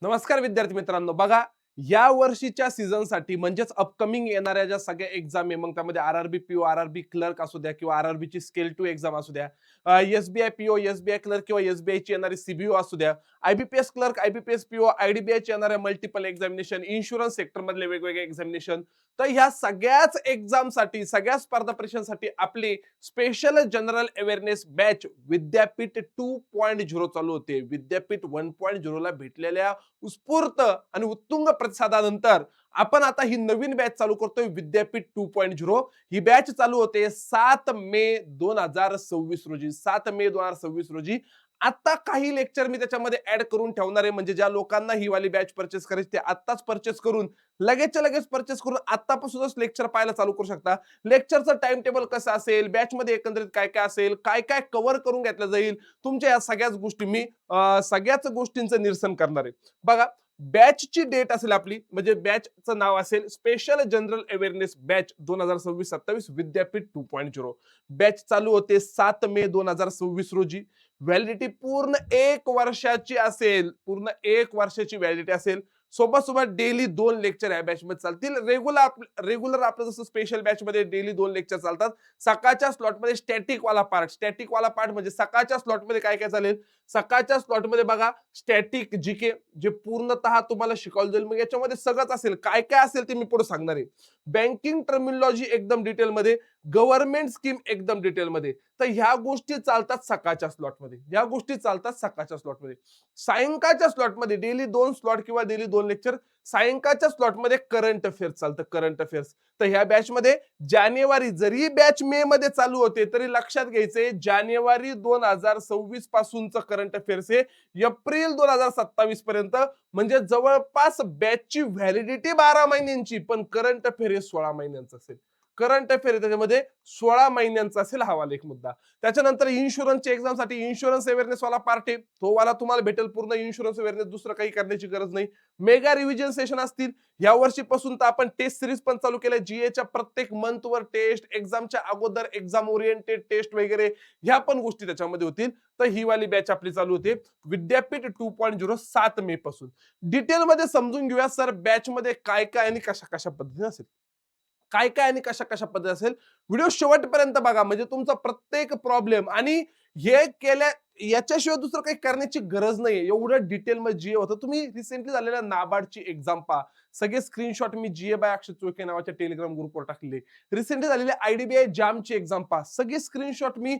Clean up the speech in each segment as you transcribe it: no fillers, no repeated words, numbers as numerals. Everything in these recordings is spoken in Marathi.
नमस्कार विद्यार्थी मित्रांनो, बघा या वर्षीच्या सीझनसाठी म्हणजेच अपकमिंग येणाऱ्या ज्या सगळ्या एक्झाम आहे, मग त्यामध्ये आरआरबी पीओ, आरआरबी क्लर्क असू द्या किंवा आरआरबी ची स्केल 2 एक्झाम असू द्या, एसबीआय पीओ, एसबीआय क्लर्क किंवा एसबीआय ची येणारी सीबीओ असू द्या, IBPS clerk, IBPS PO, IDBI ची येणाऱ्या मल्टिपल एक्झामिनेशन, इन्शुरन्स सेक्टर मधले वेगवेगळे एक्झामिनेशन. तर ह्या सगळ्याच एक्झामसाठी, सगळ्या स्पर्धा परीक्षांसाठी आपली स्पेशल जनरल अवेअरनेस बॅच विद्यापीठ 2.0 चालू होते. विद्यापीठ 1.0 ला भेटलेल्या उत्स्फूर्त आणि उत्तुंग प्रतिसादानंतर आपण आता ही नवीन बॅच चालू करतोय विद्यापीठ 2.0. ही बॅच चालू होते 7 मे 2026 रोजी. 7 मे 2026 रोजी. आता काही लेक्चर मी त्याच्यामध्ये ऍड करून ठेवणार आहे, म्हणजे ज्या लोकांना ही वाली बॅच परचेस करायची ते आत्ताच परचेस करून लगेचच्या लगेच परचेस करून आतापासूनच लेक्चर पाहायला चालू करू शकता. लेक्चरचं टाइम टेबल कसं असेल, बॅच मध्ये एकंदरीत काय काय असेल, काय काय कव्हर करून घेतलं जाईल, तुमच्या या सगळ्याच गोष्टी मी सगळ्याच गोष्टींचं निरसन करणार आहे. बघा, बॅचची डेट असेल आपली, म्हणजे बॅचचं नाव असेल स्पेशल जनरल अवेअरनेस बॅच 2026-27 विद्यापीठ 2.0. बॅच चालू होते 7 मे 2026 रोजी. व्हॅलिडिटी पूर्ण 1 वर्षाची असेल, पूर्ण 1 वर्षाची व्हॅलिडिटी असेल. सोबत सोबत डेली 2 लेक्चर या बॅच मध्ये चालतील. रेग्युलर आपलं जसं स्पेशल बॅच मध्ये डेली 2 लेक्चर चालतात. सकाळच्या स्लॉट मध्ये स्टॅटिक वाला पार्ट म्हणजे सकाळच्या स्लॉट मध्ये काय काय चालेल, सकाळच्या स्लॉट मध्ये बघा स्टॅटिक जीके जे पूर्णतः तुम्हाला शिकवलं जाईल. मग याच्यामध्ये सगळंच असेल, काय काय असेल ते मी पुढे सांगणार आहे. बँकिंग टर्मिनॉलॉजी एकदम डिटेल मध्ये, गव्हर्नमेंट स्कीम एकदम डिटेल मध्ये. तर ह्या गोष्टी चालतात सकाळच्या स्लॉट मध्ये, ह्या गोष्टी चालतात सकाळच्या स्लॉट मध्ये. सायंकाळच्या स्लॉट मध्ये डेली 2 स्लॉट किंवा डेली 2 लेक्चर. सायंकाळच्या स्लॉट मध्ये करंट अफेअर्स चालतं, करंट अफेअर्स. तर ह्या बॅच मध्ये जानेवारी, जरी बॅच मे मध्ये चालू होते तरी लक्षात घ्यायचंय जानेवारी 2026 पासूनचं करंट अफेअर्स हे एप्रिल 2027 पर्यंत, म्हणजे जवळपास बॅचची व्हॅलिडिटी 12 महिन्यांची, पण करंट अफेअर हे 16 महिन्यांचं असेल. करंट अफेअर त्याच्यामध्ये 16 महिन्यांचा असेल, हा वाला एक मुद्दा. त्याच्यानंतर इन्शुरन्सच्या एक्झामसाठी इन्शुरन्स अवेअरनेस वाला पार्ट आहे, तो वाला तुम्हाला भेटेल पूर्ण इन्शुरन्स अवेअरनेस, दुसरं काही करण्याची गरज नाही. मेगा रिव्हिजन सेशन असतील. या वर्षीपासून तर आपण टेस्ट सिरीज पण चालू केलंय. जीएच्या प्रत्येक मंथवर टेस्ट, एक्झामच्या अगोदर एक्झाम ओरिएंटेड टेस्ट वगैरे ह्या पण गोष्टी त्याच्यामध्ये होतील. तर ही वाली बॅच आपली चालू होते विद्यापीठ 2.0 7 मे पासून. डिटेलमध्ये समजून घेऊया सर बॅच मध्ये काय काय आणि कशा कशा पद्धतीने असेल, काय काय आणि कशा कशा पद्धती असेल. व्हिडिओ शेवटपर्यंत बघा, म्हणजे तुमचा प्रत्येक प्रॉब्लेम आणि हे केल्या याच्याशिवाय दुसरं काही करण्याची गरज नाहीये. एवढं डिटेल मध्ये जीए होतं. तुम्ही रिसेंटली झालेल्या नाबार्डची एक्झाम पहा. सगळे स्क्रीनशॉट मी जीए बाय अक्षय चोखे नावाच्या टेलिग्राम ग्रुपवर टाकलेले. रिसेंटली झालेली आयडीबीआय जामची एक्झाम पहा. सगळे स्क्रीनशॉट मी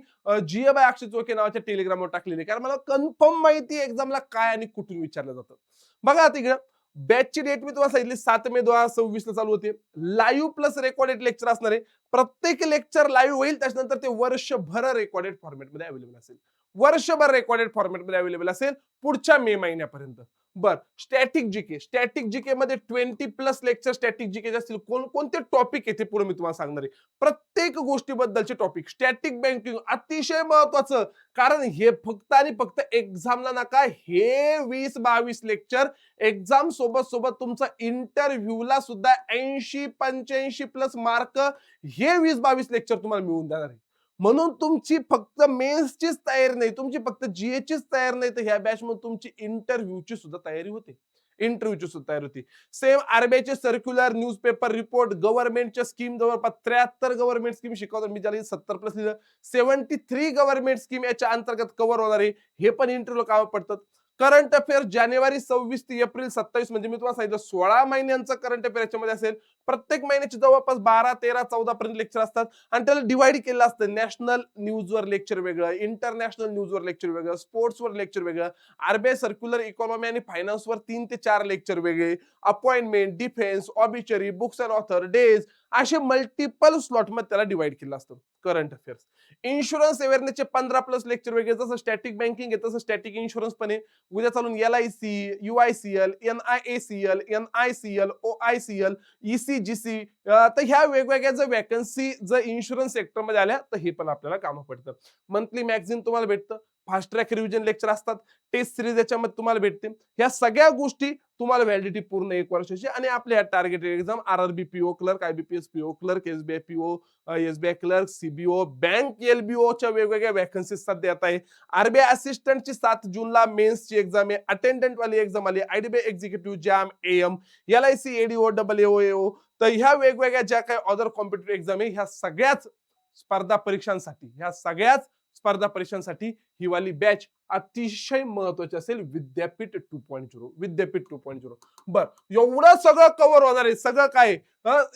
जीए बाय अक्षय चोखे नावाच्या टेलिग्रामवर टाकलेले, कारण मला कन्फर्म माहिती एक्झामला काय आणि कुठून विचारलं जातं. बघा आता इकडं बॅचची डेट मी तुम्हाला सांगितली 7 मे 2026 ला चालू होते. लाईव्ह प्लस रेकॉर्डेड लेक्चर असणार आहे. प्रत्येक लेक्चर लाईव्ह होईल, त्याच्यानंतर ते वर्षभर रेकॉर्डेड फॉर्मॅटमध्ये अवेलेबल असेल. वर्षभर रेकॉर्डेड फॉर्मॅटमध्ये अवेलेबल असेल पुढच्या मे महिन्यापर्यंत. बर, स्टॅटिक जीके मध्ये 20 प्लस लेक्चर स्टॅटिक जीके असतील. कोणते टॉपिक आहे ते पुढे मी तुम्हाला सांगणार आहे. प्रत्येक गोष्टीबद्दलचे टॉपिक. स्टॅटिक बँकिंग अतिशय महत्वाचं, कारण हे फक्त आणि फक्त एक्झामला नका, हे 20-22 लेक्चर एक्झाम सोबत सोबत तुमचा इंटरव्ह्यूला सुद्धा 80-85 प्लस मार्क हे 20-22 लेक्चर तुम्हाला मिळून देणार आहे. म्हणून तुमची फक्त मेन्सचीच तयारी नाही, तुमची फक्त जीएचीच तयारी नाही, तर ह्या बॅच मध्ये तुमची इंटरव्ह्यूची सुद्धा तयारी होते. इंटरव्ह्यूची सुद्धा तयारी होती. सेम आरबीआयचे सर्क्युलर, न्यूजपेपर रिपोर्ट, गव्हर्नमेंटच्या स्कीम जवळपास 73 गव्हर्नमेंट स्कीम शिकवतो मी, ज्याला 70 प्लस लिहिलं. 73 गव्हर्नमेंट स्कीम याच्या अंतर्गत कव्हर होणार आहे. हे पण इंटरव्ह्यूला काम पडतात. करंट अफेअर जानेवारी 26 ते एप्रिल 27, म्हणजे मी तुम्हाला सांगितलं 16 महिन्यांचं करंट अफेअर याच्यामध्ये असेल. प्रत्येक महिन्याची जवळपास 12, 13, 14 पर्यंत लेक्चर असतात आणि त्याला डिवाइड केलं असतं. नॅशनल न्यूजवर लेक्चर वेगळं, इंटरनॅशनल न्यूजवर लेक्चर वेगळं, स्पोर्ट्सवर लेक्चर वेगळं, आरबीआय सर्क्युलर, इकॉनॉमी आणि फायनान्सवर 3 ते 4 लेक्चर वेगळे, appointment, defence, obituary, books and author, days, असे मल्टिपल स्लॉट मध्ये त्याला डिवाइड केलं असतं करंट अफेअर्स. इन्शुरन्स अवेअरनेसचे 15 प्लस लेक्चर वेगळे, जसं स्टॅटिक बँकिंग आहे तसं स्टॅटिक इन्शुरन्स पण आहे. उद्या चालून एलआयसी, यूआयसीएल, एनआयएसीएल, एनआयसीएल, ओआयसीएल, ईसीजीसी, तर ह्या वेगवेगळ्या जर वॅकन्सी जर इन्शुरन्स सेक्टर मध्ये आल्या तर हे पण आपल्याला कामं पडतं. मंथली मॅगझिन तुम्हाला भेटतं, फास्ट ट्रॅक रिव्हिजन लेक्चर असतात, टेस्ट सिरीज याच्यामध्ये तुम्हाला भेटते. ह्या सगळ्या गोष्टी तुम्हाला व्हॅलिडिटी पूर्ण 1 वर्षाची आणि आपल्या targeted exam RRB PO clerk, IBPS PO clerk, SBI PO, SBI clerk, CBO, bank एलबीओच्या वेगवेगळ्या वॅकन्सीज सध्या येत आहे. आरबीआय असिस्टंटची 7 जूनला मेन्सची एक्झाम आहे. अटेंडंट वाली एक्झाम आली. IDBI executive JAM, AM, LIC ADO, double AO. तर ह्या वेगवेगळ्या ज्या काही अदर कॉम्पिटेटिव्ह एक्झाम आहे ह्या सगळ्याच स्पर्धा परीक्षांसाठी ही वाली बॅच अतिशय महत्वाची असेल. विद्यापीठ 2.0, विद्यापीठ 2.0. बर, एवढं सगळं कव्हर होणार आहे. सगळं काय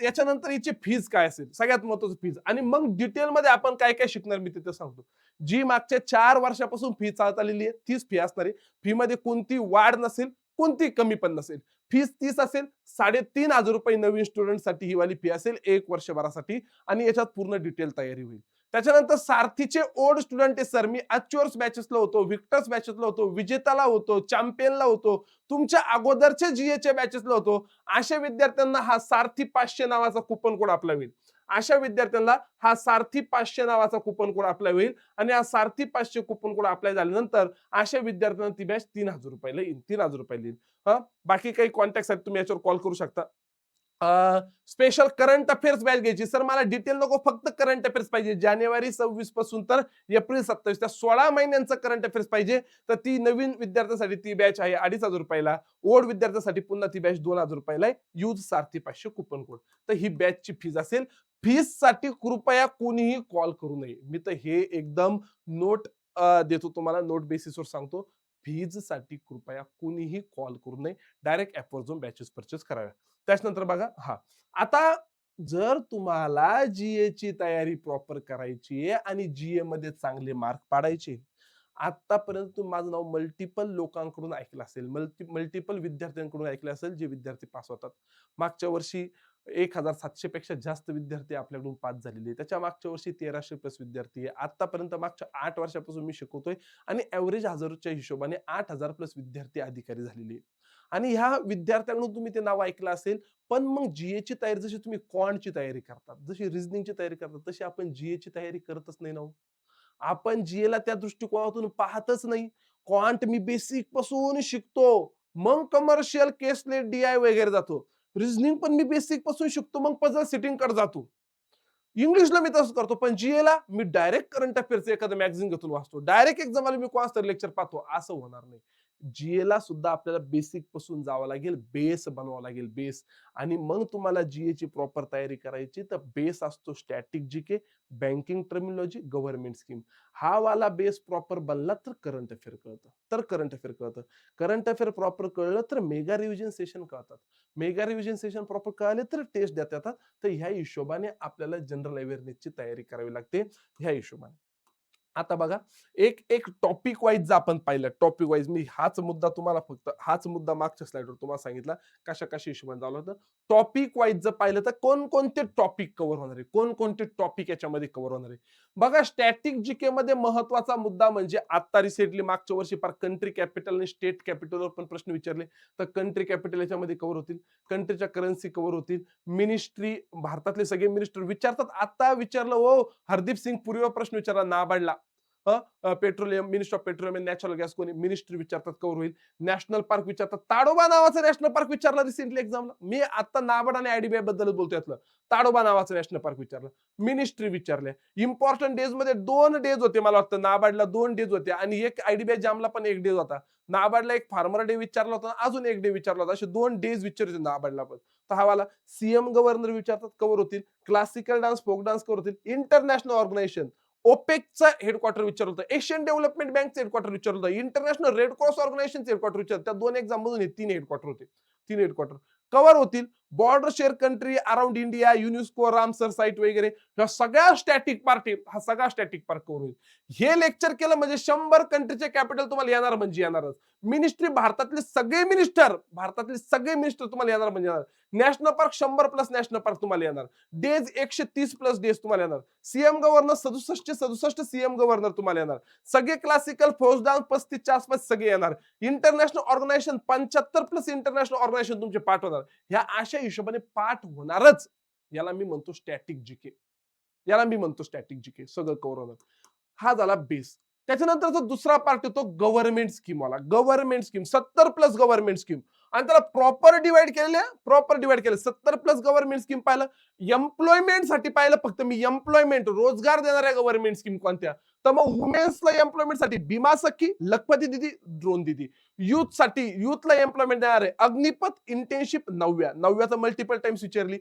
याच्यानंतर याची फीज काय असेल, सगळ्यात महत्वाचं फीज, आणि मग डिटेलमध्ये आपण काय काय शिकणार मी तिथे सांगतो. जी मागच्या 4 वर्षापासून फी चालत आलेली आहे तीच फी असणार आहे. फी मध्ये कोणती वाढ नसेल, कोणती कमी पण नसेल. फीस 30 असेल. 3,500 रुपये नवीन स्टुडंटसाठी ही वाली फी असेल 1 वर्षभरासाठी, आणि याच्यात पूर्ण डिटेल तयारी होईल. त्याच्यानंतर सारथीचे ओल्ड स्टुडंट आहे सर, मी अच्युअर्स बॅचेसला होतो, विक्टर्स बॅचेसला होतो, विजेताला होतो, चॅम्पियनला होतो, तुमच्या अगोदरच्या जीएच्या बॅचेसला होतो. अशा विद्यार्थ्यांना हा सारथी 500 नावाचा कुपन कोड अप्लाय होईल. अशा विद्यार्थ्यांना हा सारथी 500 नावाचा कुपन कोड अप्लाय होईल, आणि हा सारथी 500 कुपन कोड अप्लाय झाल्यानंतर अशा विद्यार्थ्यांना ती बॅच 3,000 रुपयाला येईल. 3,000 रुपयाला येईल. बाकी काही कॉन्टॅक्ट आहेत तुम्ही याच्यावर कॉल करू शकता. स्पेशल करंट अफेअर्स बॅच घ्यायची सर, मला डिटेल नको, फक्त करंट अफेअर्स पाहिजे. जानेवारी 26 पासून तर एप्रिल 27 त्या 16 महिन्यांचं करंट अफेअर्स पाहिजे. तर ती नवीन विद्यार्थ्यांसाठी ती बॅच आहे 2,500 रुपयाला. ओल्ड विद्यार्थ्यांसाठी पुन्हा ती बॅच 2,000 रुपयाला आहे. यूज सारथी 500 कुपन कोड. तर ही बॅचची फीज असेल. फीस साठी कृपया कोणीही कॉल करू नये. मी तर हे एकदम नोट देतो तुम्हाला, नोट बेसिसवर सांगतो. फीज साठी कृपया कोणीही कॉल करू नये. डायरेक्ट ऍपवर जाऊन बॅचेस परचेस कराव्या. त्याच्यानंतर बघा, आता जर तुम्हाला जीए ची तयारी प्रॉपर करायची आहे आणि जीए मध्ये चांगले मार्क पाडायचे, आतापर्यंत तुम्ही माझं नाव मल्टिपल लोकांकडून ऐकलं असेल, मल्टिपल विद्यार्थ्यांकडून ऐकलं असेल जे विद्यार्थी पास होतात. मागच्या वर्षी 1,700 पेक्षा जास्त विद्यार्थी आपल्याकडून पास झालेले. त्याच्या मागच्या वर्षी 1,300 प्लस विद्यार्थी आहे. आतापर्यंत मागच्या 8 वर्षापासून मी शिकवतोय, आणि एव्हरेज हजारोच्या हिशोबाने 8,000 प्लस विद्यार्थी अधिकारी झालेले. आणि ह्या विद्यार्थ्यांकडून तुम्ही ते नाव ऐकलं असेल. पण मग जीएची तयारी, जशी तुम्ही क्वांटची तयारी करतात, जशी रिझनिंगची तयारी करतात, तशी आपण जीएची तयारी करतच नाही ना हो. आपण जीएला त्या दृष्टिकोनातून पाहतच नाही. क्वांट मी बेसिक पासून शिकतो, मग कमर्शियल केसले डीआय वगैरे जातो. रिझनिंग पण मी बेसिक पासून शिकतो, मग पझल सेटिंग कडे जातो. इंग्लिशला मी तसं करतो, पण जीएला मी डायरेक्ट करंट अफेअर्स एखादं मॅगझिन घेऊन वाचतो, डायरेक्ट एक्झामला मी क्वांट लेक्चर पाहतो. असं होणार नाही. जीएला सुद्धा आपल्याला बेसिक पासून जावं लागेल, बेस बनवावं लागेल, बेस. आणि मग तुम्हाला जीए ची प्रॉपर तयारी करायची, तर बेस असतो static GK, banking terminology, government scheme. हा वाला बेस प्रॉपर बनला तर करंट अफेअर कळतं. करंट अफेअर प्रॉपर कळलं तर मेगा रिव्हिजन सेशन कळतात. मेगा रिव्हिजन सेशन प्रॉपर कळाले तर टेस्ट देता येतात. तर ह्या हिशोबाने आपल्याला जनरल अवेअरनेसची तयारी करावी लागते, ह्या हिशोबाने. आता बघा, एक एक टॉपिक वाईज जर आपण पाहिलं, टॉपिक वाईज मी हाच मुद्दा मागच्या स्लाइडवर तुम्हाला सांगितला कशा हिशोबाने झालं होतं. टॉपिक वाईज जर पाहिलं तर कोणकोणते टॉपिक कव्हर होणार आहे, कोणकोणते टॉपिक याच्यामध्ये कव्हर होणार आहे. बघा, स्टॅटिक जीके मध्ये महत्वाचा मुद्दा म्हणजे आता रिसेंटली मागच्या वर्षी फार कंट्री कॅपिटल आणि स्टेट कॅपिटलवर पण प्रश्न विचारले. तर कंट्री कॅपिटल याच्यामध्ये कव्हर होतील, कंट्रीच्या करन्सी कव्हर होतील, मिनिस्ट्री, भारतातले सगळे मिनिस्टर विचारतात. आता विचारलं हो, हरदीप सिंग पुरीवर प्रश्न विचारला नाबार्डला. Petroleum, minister of petroleum and natural gas कोणी, मिनिस्ट्री विचारतात, कव्हर होईल. नॅशनल पार्क विचारतात, ताडोबा नावाचं नॅशनल पार्क विचारलं रिसेंटली एक्झामला. मी आता नाबार्ड आणि आयडीबीआय बद्दल बोलतोय. ताडोबा नावाचं नॅशनल पार्क विचारलं, मिनिस्ट्री विचारल्या. इम्पॉर्टंट डेज मध्ये 2 डेज होते, मला वाटतं नाबार्डला 2 डेज होते, आणि एक आयडीबीआय जामला पण 1 डेज होता. नाबार्डला एक फार्मर डे विचारला होता, अजून 1 डे विचारला होता. असे 2 डेज विचारले नाबार्डला पण. तर हा वाला सीएम गव्हर्नर विचारतात, कव्हर होतील. Classical dance, folk dance cover होतील. इंटरनॅशनल ऑर्गनायझेशन, ओपेकचं हेडक्वार्टर विचारलं होतं, एशियन डेव्हलपमेंट बँकचं हेडक्वार्टर विचारलं होतं, इंटरनॅशनल रेड क्रॉस ऑर्गनायझेशनचं हेडक्वार्टर विचारलं. त्या 2 एक्झाम मधून हे 3 हेडक्वार्टर होते. 3 हेडक्वार्टर कव्हर होतील. Border share country around India, UNESCO, Ramsar site वगैरे, ह्या सगळ्या स्टॅटिक पार्ट, हा सगळा स्टॅटिक पार्ट कव्हर होईल. हे लेक्चर केलं म्हणजे 100 कंट्रीचे कॅपिटल तुम्हाला येणार म्हणजे येणारच. मिनिस्ट्री, भारतातले सगळे मिनिस्टर तुम्हाला येणार म्हणजे येणार. National park 100 plus national park तुम्हाला येणार. डेज 130 प्लस डेज तुम्हाला येणार. सीएम गव्हर्नर 67 सीएम गव्हर्नर तुम्हाला येणार. सगळे क्लासिकल, फौजदार 35च्या आसपास सगळे येणार. International organisation 75 plus international organisation तुमचे पाठ होणार. ह्या अशा हिशोबाने पाठ होणारच. याला मी म्हणतो स्टॅटिक जीके, सगळं कव्हर होणार. हा झाला बेस. त्याच्यानंतरचा दुसरा पार्ट येतो गव्हर्नमेंट स्कीमवाला. Government scheme 70 plus government scheme आणि त्याला प्रॉपर डिवाइड केलं. 70 प्लस गव्हर्नमेंट स्कीम पाहिलं. एम्प्लॉयमेंटसाठी पाहिलं फक्त मी एम्प्लॉयमेंट रोजगार देणाऱ्या गव्हर्नमेंट स्कीम कोणत्या? तर मग वुमेन्सला एम्प्लॉयमेंटसाठी भीमा सखी, लखपती दिदी, ड्रोन दिदी. युथला एम्प्लॉयमेंट देणार आहे अग्निपथ इंटर्नशिप नवव्याचं मल्टिपल टाइम्स विचारली.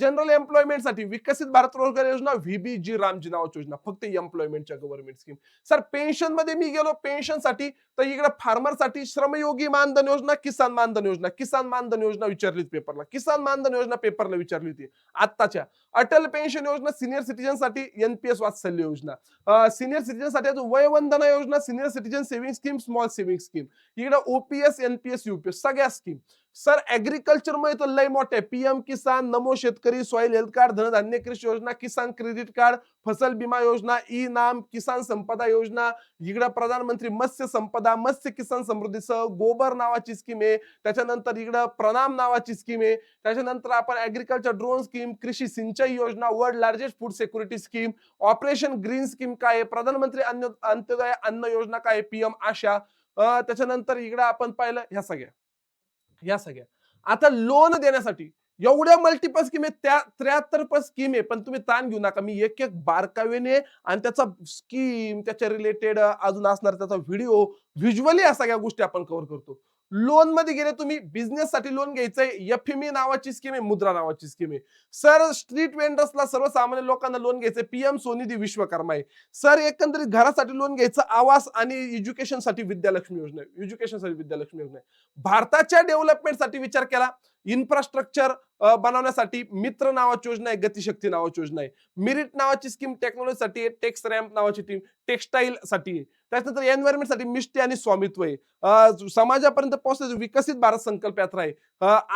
जनरल एम्प्लॉयमेंटसाठी विकसित भारत रोजगार योजना, व्हीबीजी रामजी नावाची योजना. फक्त एम्प्लॉयमेंटच्या गव्हर्नमेंट स्कीम. सर पेन्शन मध्ये मी गेलो पेन्शनसाठी तर इकडे फार्मरसाठी श्रमयोगी मानधन योजना, किसान मानधन योजना विचारली पेपरला. किसान मानधन योजना पेपरला विचारली होती आत्ताच्या. अटल पेन्शन योजना सिनियर सिटीजन साठी, एनपीएस वात्सल्य योजना, सिनियर सिटीजन साठी वयवंदना योजना, senior citizen saving scheme, small saving scheme. इकडे ओपीएस, एनपीएस, यूपीएस सगळ्या स्कीम. सर ऍग्रिकल्चर मध्ये तर लय मोठे पीएम किसान, नमो शेतकरी, सॉइल हेल्थ कार्ड, धनधान्य कृषी योजना, किसान क्रेडिट कार्ड, फसल बीमा योजना, ई नाम, किसान संपदा योजना. इकडे प्रधानमंत्री मत्स्य संपदा, मत्स्य किसान समृद्धीसह गोबर नावाची स्कीम आहे. त्याच्यानंतर इकडे प्रणाम नावाची स्कीम आहे. त्याच्यानंतर आपण ऍग्रिकल्चर ड्रोन स्कीम, कृषी सिंचाई योजना, world largest food security scheme, operation green scheme काय आहे, प्रधानमंत्री अंत्योदय अन्न योजना काय, पीएम आशा. त्याच्यानंतर इकडे आपण पाहिलं ह्या सगळ्या. आता लोन देण्यासाठी एवढ्या मल्टिपल स्कीम आहेत, त्या 73 स्कीम आहे. पण तुम्ही ताण घेऊ नका, मी एक एक बारकावेने आणि त्याचा स्कीम त्याच्या रिलेटेड अजून असणार त्याचा व्हिडिओ व्हिज्युअली या सगळ्या गोष्टी आपण कव्हर करतो. लोन मध्ये गेले तुम्ही बिझनेस साठी लोन घ्यायचंय, एफएमई नावाची स्कीम आहे, मुद्रा नावाची स्कीम आहे. सर स्ट्रीट वेंडर्सला सर्वसामान्य लोकांना लोन घ्यायचंय, पीएम स्वनिधी विश्वकर्मा आहे. सर एकंदरीत घरासाठी लोन घ्यायचं, आवास आणि एज्युकेशनसाठी विद्यालक्ष्मी योजना आहे. भारताच्या डेव्हलपमेंटसाठी विचार केला, इन्फ्रास्ट्रक्चर बनवण्यासाठी मित्र नावाची योजना आहे, गतिशक्ती नावाची योजना आहे. मिरिट नावाची स्कीम टेक्नॉलॉजीसाठी आहे, टेक्स रॅम्प नावाची टीम टेक्सटाईल साठी आहे. त्याच्यानंतर एन्व्हायरमेंट साठी मिष्टी आणि स्वामित्व आहे. समाजापर्यंत पोहोचण्याची विकसित भारत संकल्प यात्रा आहे.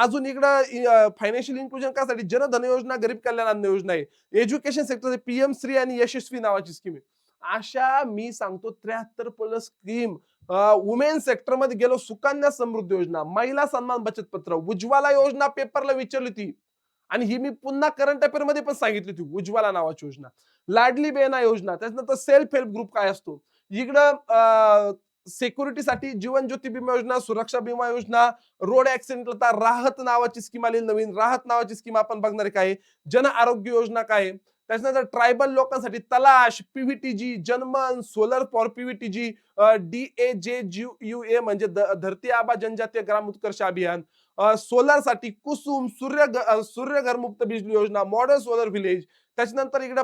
अजून इकडं फायनान्शियल इन्क्लुजन कासाठी जनधन योजना, गरीब कल्याण अन्न योजना आहे. एज्युकेशन सेक्टर पीएम श्री आणि यशस्वी नावाची स्कीम आहे. अशा मी सांगतो 73 प्लस स्कीम. वुमेन सेक्टर मध्ये गेलो, सुकन्या समृद्धी योजना, महिला सन्मान बचत पत्र, उज्ज्वला योजना पेपरला विचारली होती आणि ही मी पुन्हा करंट अफेअर मध्ये पण सांगितली होती. उज्ज्वला नावाची योजना, लाडली बहिणा योजना. त्याच्यानंतर सेल्फ हेल्प ग्रुप काय असतो, इकडं सिक्युरिटीसाठी जीवन ज्योती विमा योजना, सुरक्षा विमा योजना, रोड ऍक्सिडेंटला राहत नावाची स्कीम आली नवीन. राहत नावाची स्कीम आपण बघणार काय, जन आरोग्य योजना काय. त्याच्यानंतर ट्रायबल लोकांसाठी तलाश, PVTG, Janman, solar for PVTG, DAJUA म्हणजे धरती आबा जनजातीय ग्राम उत्कर्ष अभियान. सोलर साठी कुसुम, सूर्यघर मुक्त बिजली योजना, मॉडर्न सोलर विलेज. त्याच्यानंतर इकडे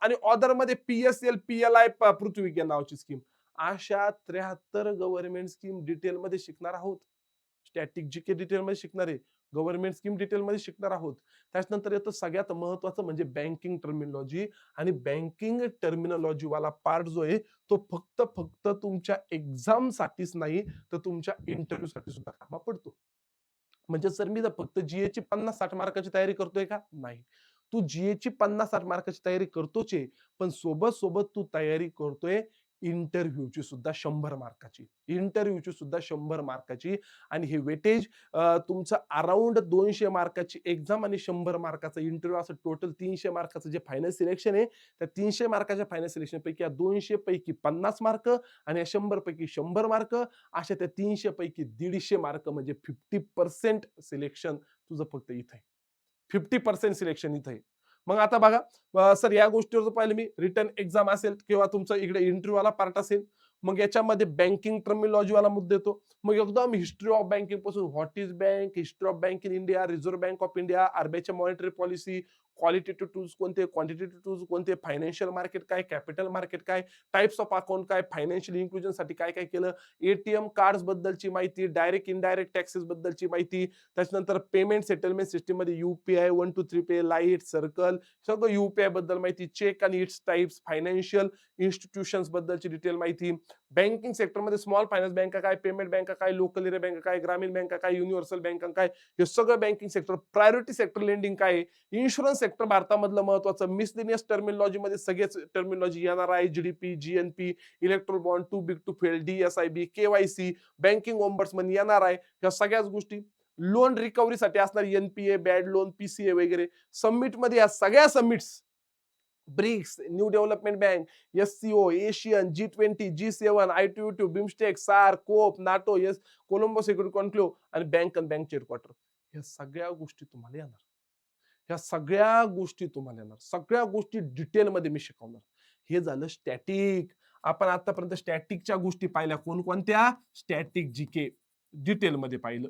आणि ऑदर मध्ये PSL PLI पृथ्वी विज्ञान नावाची स्कीम. अशा 73 गव्हर्नमेंट स्कीम डिटेल मध्ये शिकणार आहोत. स्टॅटिक जीके डिटेल मध्ये शिकणार आहे, गव्हर्नमेंट स्कीम डिटेल मध्ये शिकणार आहोत. त्याच्यानंतर येतं सगळ्यात महत्वाचं म्हणजे बँकिंग टर्मिनॉलॉजी. आणि बँकिंग टर्मिनॉलॉजी वाला पार्ट जो आहे तो फक्त तुमच्या एक्झाम साठीच नाही तर तुमच्या इंटरव्ह्यू साठी सुद्धा कामा पडतो. म्हणजे सर मी फक्त जीए ची 50-60 मार्काची तयारी करतोय का, नाही. तू जीए ची 50-60 मार्काची तयारी करतोच आहे, पण सोबत सोबत तू तयारी करतोय इंटरव्ह्यूची सुद्धा 100 मार्काची. आणि हे वेटेज तुमचं अराउंड 200 मार्काची एक्झाम आणि 100 मार्काचा इंटरव्ह्यू, असं टोटल 300 मार्काचं जे फायनल सिलेक्शन आहे. त्या 300 मार्काच्या फायनल सिलेक्शन पैकी 200 पैकी 50 मार्क आणि 100 पैकी 100 मार्क, अशा त्या 300 पैकी 150 मार्क म्हणजे 50% सिलेक्शन तुझं फक्त इथं आहे. 50% सिलेक्शन इथं आहे. मग आता बघा सर या गोष्टीवर पाहिलं मी, रिटर्न एक्झाम असेल किंवा तुमचा इकडे इंटरव्ह्यू वाला पार्ट असेल, मग याच्यामध्ये बँकिंग टर्मिनॉलॉजी वाला मुद्दा येतो. मग एकदम हिस्ट्री ऑफ बँकिंग पासून, what is bank, history of bank in India, reserve bank of India, आरबीआयच्या मॉनिटरी पॉलिसी, क्वालिटेटिव्ह टूल्स कोणते, क्वांटिटेटिव्ह टूल्स कोणते, फायनान्शियल मार्केट काय, कॅपिटल मार्केट काय, टाइप्स ऑफ अकाउंट काय, फायनान्शियल इन्क्लुजन साठी काय काय केलं, एटीएम कार्ड बद्दलची माहिती, डायरेक्ट इनडायरेक्ट टॅक्सेस बद्दलची माहिती. त्याच्यानंतर पेमेंट सेटलमेंट सिस्टीम मध्ये UPI 1 2 3 पे, लाईट, सर्कल, सगळं UPI बद्दल माहिती, चेक आणि इट्स टाइप्स, फायनान्शियल इन्स्टिट्यूशन्स बद्दलची डिटेल माहिती. बँकिंग सेक्टर मध्ये स्मॉल फायनान्स बँका काय, पेमेंट बँका काय, लोकल एरिया बँका काय, ग्रामीण बँका काय, युनिव्हर्सल बँका काय, हे सगळं banking sector. Priority sector lending काय, इन्शुरन्स सेक्टर भारतामधलं महत्वाचं. मिसलिनियस टर्मिनॉलॉजी मध्ये सगळेच terminology, NRI, GDP, GNP, electoral bond, too big to fail, DSIB, KYC, banking ombudsman, NRI, या सगळ्याच गोष्टी. लोन रिकव्हरीसाठी असणारी NPA, बॅड लोन, PCA वगैरे. सबमिट मध्ये या सगळ्या submits BRICS, new development bank, SCO, Asian, G20, G7, ITU, BIMSTEC, SAARC, COP, NATO, Colombo security conclave आणि बँक अँड बँक हेडक्वार्टर. या सगळ्या गोष्टी तुम्हाला येणार. ह्या सगळ्या गोष्टी तुम्हाला येणार. सगळ्या गोष्टी डिटेलमध्ये मी शिकवणार. हे झालं स्टॅटिक. आपण आतापर्यंत स्टॅटिकच्या गोष्टी पाहिल्या. कोणकोणत्या? स्टॅटिक जीके डिटेलमध्ये पाहिलं.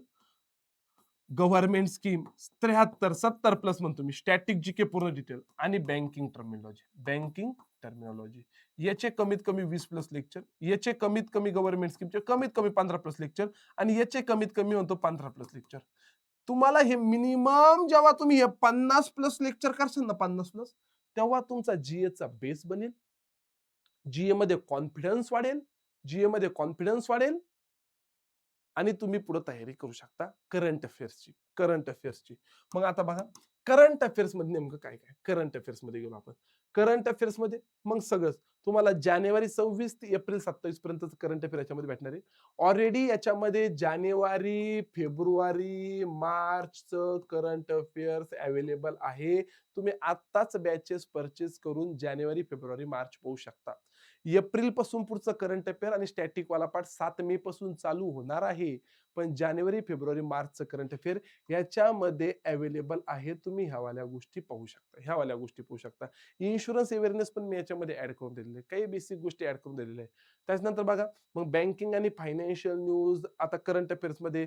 गव्हर्नमेंट स्कीम 73-70 प्लस म्हणतो मी. स्टॅटिक जीके पूर्ण डिटेल आणि बँकिंग टर्मिनॉलॉजी. बँकिंग टर्मिनॉलॉजी याचे कमीत कमी 20 प्लस लेक्चर, याचे कमीत कमी गव्हर्नमेंट स्कीमचे कमीत कमी 15 प्लस लेक्चर आणि याचे कमीत कमी म्हणतो 15 प्लस लेक्चर. तुम्हाला हे मिनिमम जेव्हा तुम्ही हे 50 प्लस लेक्चर करशाल ना, 50 प्लस, तेव्हा तुमचा जीएचा बेस बनेल. जीए मध्ये कॉन्फिडन्स वाढेल. जीए मध्ये कॉन्फिडन्स वाढेल आणि तुम्ही पुढे तयारी करू शकता करंट अफेअर्सची. करंट अफेअर्सची मग आता बघा, करंट अफेअर्स मध्ये नेमकं काय काय. करंट अफेअर्स मध्ये गेलो आपण. करंट अफेअर्स मध्ये मग सगळंच तुम्हाला जानेवारी 26 ते एप्रिल 27 पर्यंत करंट अफेअर याच्यामध्ये भेटणार आहे. ऑलरेडी याच्यामध्ये जानेवारी, फेब्रुवारी, मार्चचं करंट अफेअर्स अवेलेबल आहे. तुम्ही आत्ताच बॅचेस परचेस करून जानेवारी, फेब्रुवारी, मार्च पाहू शकता. एप्रिल पासून पुढचं करंट अफेअर आणि स्टॅटिक वाला पार्ट 7 मे पासून चालू होणार आहे. पण जानेवारी, फेब्रुवारी, मार्चचं करंट अफेअर याच्यामध्ये अवेलेबल आहे. तुम्ही ह्या वाल्या गोष्टी पाहू शकता. ह्या वाल्या गोष्टी पाहू शकता. इन्शुरन्स अवेअरनेस पण मी याच्यामध्ये ऍड करून दिलेले आहे. काही बेसिक गोष्टी ऍड करून दिलेल्या आहे. त्याच्यानंतर बघा, मग बँकिंग आणि फायनान्शियल न्यूज आता करंट अफेअर्स मध्ये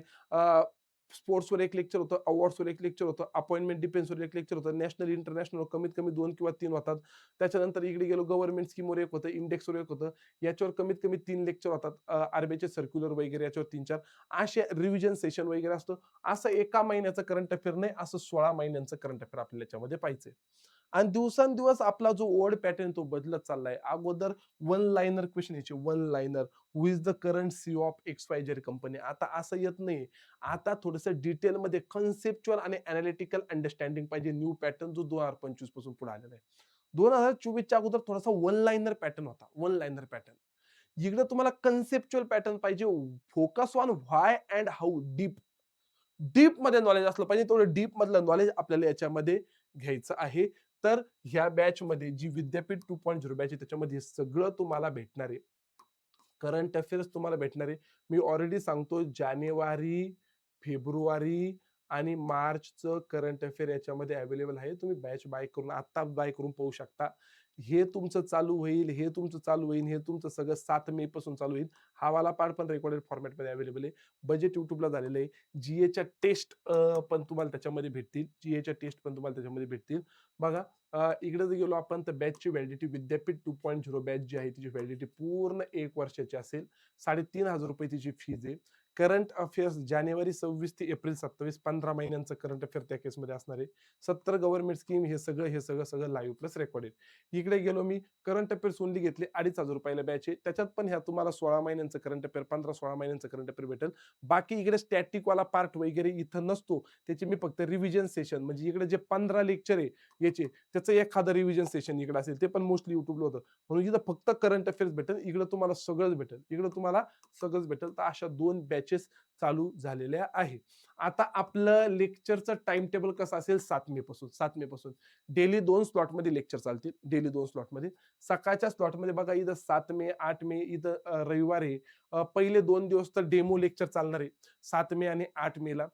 स्पोर्ट्सवर एक लेक्चर होतं, अवॉर्ड्सवर एक लेक्चर होतं, अपॉइंटमेंट डिफेन्सवर एक लेक्चर होतं, नॅशनल इंटरनॅशनल कमीत कमी 2 किंवा 3 होतात. त्याच्यानंतर इकडे गेलो गव्हर्नमेंट स्कीमवर एक होतं, इंडेक्सवर एक होतं. याच्यावर कमीत कमी 3 लेक्चर होतात. आरबीआयचे सर्क्युलर वगैरे याच्यावर 3-4 असे रिव्हिजन सेशन वगैरे असतं. असं एका महिन्याचं करंट अफेअर नाही, असं 16 महिन्यांचं करंट अफेअर आपल्याला याच्यामध्ये पाहिजे. आणि दिवसांदिवस आपला जो वर्ड पॅटर्न तो बदलत चाललाय. अगोदर वन लाइनर क्वेश्चन यायचे, one liner, who is the current CEO of XYZ company. आता असं येत नाही. आता थोडंसं डिटेलमध्ये कन्सेप्च्युअल आणि अनालिटिकल अंडरस्टँडिंग पाहिजे. न्यू पॅटर्न जो 2025 पासून पुढे आलेला आहे. 2024च्या अगोदर थोडासा वन लाइनर पॅटर्न होता. One liner pattern. इकडे तुम्हाला कन्सेप्च्युअल पॅटर्न पाहिजे. Focus on why and how, deep. Deep मध्ये नॉलेज असलं पाहिजे. तेवढं डीप मधलं नॉलेज आपल्याला याच्यामध्ये घ्यायचं आहे. तर ह्या बॅच मध्ये जी विद्यापीठ 2.0 बॅच आहे त्याच्यामध्ये हे सगळं तुम्हाला भेटणार आहे. करंट अफेअर्स तुम्हाला भेटणार आहे. मी ऑलरेडी सांगतो, जानेवारी, फेब्रुवारी आणि मार्चचं करंट अफेअर याच्यामध्ये अवेलेबल आहे. तुम्ही बॅच बाय करून आता बाय करून पाहू शकता. हे तुमचं चालू होईल, हे तुमचं चालू होईल, हे तुमचं सगळं 7 मे पासून चालू होईल. हा वाला पार्ट पण रेकॉर्डेड फॉर्मॅटमध्ये अवेलेबल आहे. बजेट युट्यूबला झालेलं आहे. जीएच्या टेस्ट पण तुम्हाला त्याच्यामध्ये भेटतील. जीएच्या टेस्ट पण तुम्हाला त्याच्यामध्ये भेटतील. बघा, इकडे जर गेलो आपण तर बॅचची व्हॅलिडिटी विद्यापीठ 2.0 बॅच जी आहे तिची व्हॅलिडिटी पूर्ण 1 वर्षाची असेल. ₹3,500 तिची फीज आहे. करंट अफेअर्स जानेवारी 26 ते एप्रिल 27 15 महिन्यांचं करंट अफेअर त्या केसमध्ये असणार आहे. 70 गव्हर्नमेंट स्कीम, हे सगळं लाईव्ह प्लस रेकॉर्डेड. इकडे गेलो मी, करंट अफेअर्स ओनली घेतले, ₹2,500 बॅच आहे. त्याच्यात पण ह्या तुम्हाला 16 महिन्यांचं करंट अफेअर, 15-16 महिन्यांचं करंट अफेअर भेटेल. बाकी इकडे स्टॅटिक वाला पार्ट वगैरे इथं नसतो. त्याचे मी फक्त रिव्हिजन सेशन, म्हणजे इकडे जे 15 लेक्चर आहे याचे, त्याचं एखादं रिव्हिजन सेशन इकडे असेल, ते पण मोस्टली युट्यूबला होतं. म्हणून इथं फक्त करंट अफेअर्स भेटेल. इकडे तुम्हाला सगळंच भेटेल. इकडे तुम्हाला सगळंच भेटेल. तर अशा 2 बॅचेस चालू झालेल्या आहे. आता आपलं लेक्चरचं टाइम टेबल कसं असेल 7 मे पासून. 7 मे पासून डेली 2 स्लॉटमध्ये लेक्चर चालतील. डेली 2 स्लॉटमध्ये. सकाळच्या स्लॉटमध्ये बघा, इथं 7 मे, 8 मे इथं रविवार आहे. पहिले 2 दिवस तर डेमो लेक्चर चालणार आहे. 7 मे आणि 8 मेला.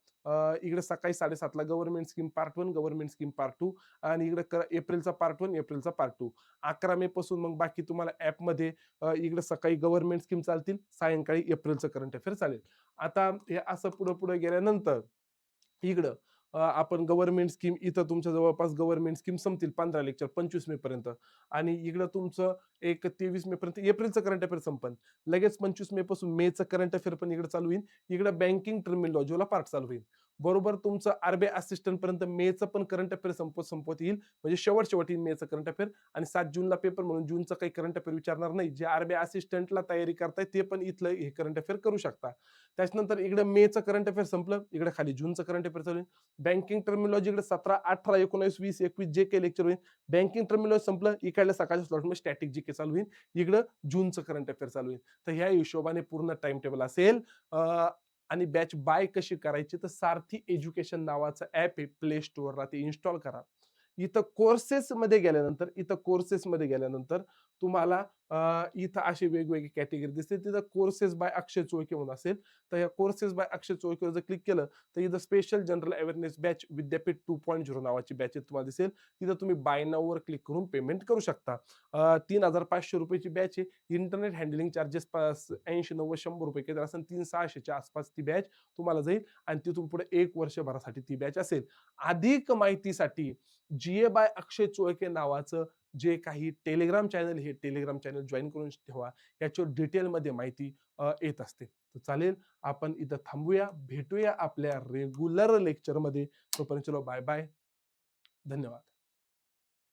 इकडे सकाळी 7:30ला government scheme part 1, government scheme part 2 आणि इकडे एप्रिलचा पार्ट 1, एप्रिलचा पार्ट 2. 11 मे पासून मग बाकी तुम्हाला ऍपमध्ये इकडे सकाळी गव्हर्नमेंट स्कीम चालतील, सायंकाळी एप्रिलचं करंट अफेअर चालेल. आता हे असं पुढे पुढे गेल्यानंतर इकडं आपण गव्हर्नमेंट स्कीम, इथं तुमच्या जवळपास गव्हर्नमेंट स्कीम संपतील 15 लेक्चर 25 मे पर्यंत. आणि इकडं तुमचं एक 23 मे पर्यंत एप्रिलचं करंट अफेअर संपन. लगेच 25 मे पासून मेचं करंट अफेअर पण इकडे चालू होईल. इकडे बँकिंग टर्मिनॉलॉजीला पार्ट चालू होईल. बरोबर तुमचं आरबीआय असिस्टंट पर्यंत मेचं पण करंट अफेअर संपत येईल. म्हणजे शेवट येईल मेचं करंट अफेअर. आणि 7 जूनला पेपर, म्हणून जूनचं काही करंट अफेअर विचारणार नाही. जे आरबीआय असिस्टंटला तयारी करताय ते पण इथलं हे करंट अफेअर करू शकता. त्याच्यानंतर इकडे मेचं करंट अफेअर संपलं, इकडे खाली जूनचं करंट अफेअर चालू. बँकिंग टर्मिनॉलॉजी इकडे 17, 18, 19, 20, 21 जे काही लेक्चर होईल. बँकिंग टर्मिनॉलॉजी संपलं, इकडल्या सकाळच्या स्लॉटमध्ये स्टॅटिक जीके चालू होईल. इकडं जूनचं करंट अफेअर चालू होईल. तर ह्या हिशोबाने पूर्ण टाइम टेबल असेल. आणि बॅच बाय कशी करायची, तर सारथी एज्युकेशन नावाचं ऍप आहे प्ले स्टोअरला, ते इन्स्टॉल करा. इथं कोर्सेसमध्ये गेल्यानंतर तुम्हाला इथं असे वेगवेगळे कॅटेगरी दिसते. तिथं कोर्सेस बाय अक्षय चोळके म्हणून असेल. तर या कोर्सेस बाय अक्षय चोळकेवर जर क्लिक केलं तर इथं स्पेशल जनरल अवेअरनेस बॅच विद्यापीठ 2.0 नावाची बॅच तुम्हाला दिसेल. तिथं तुम्ही बाय नाऊवर क्लिक करून पेमेंट करू शकता. 3,500 रुपयाची बॅच आहे. इंटरनेट हँडलिंग चार्जेस 80, 90, 100 रुपये काहीतरी असेल. 300-600च्या आसपास ती बॅच तुम्हाला जाईल आणि तिथून पुढे 1 वर्षभरासाठी ती बॅच असेल. अधिक माहितीसाठी जीए बाय अक्षय चोळके नावाचं जे काही टेलिग्राम चॅनल, हे टेलिग्राम चॅनल जॉईन करून ठेवा. याच्यावर डिटेलमध्ये माहिती येत असते. तर चालेल, आपण इथं थांबूया. भेटूया आपल्या रेग्युलर लेक्चरमध्ये. तोपर्यंत चलो बाय बाय. धन्यवाद.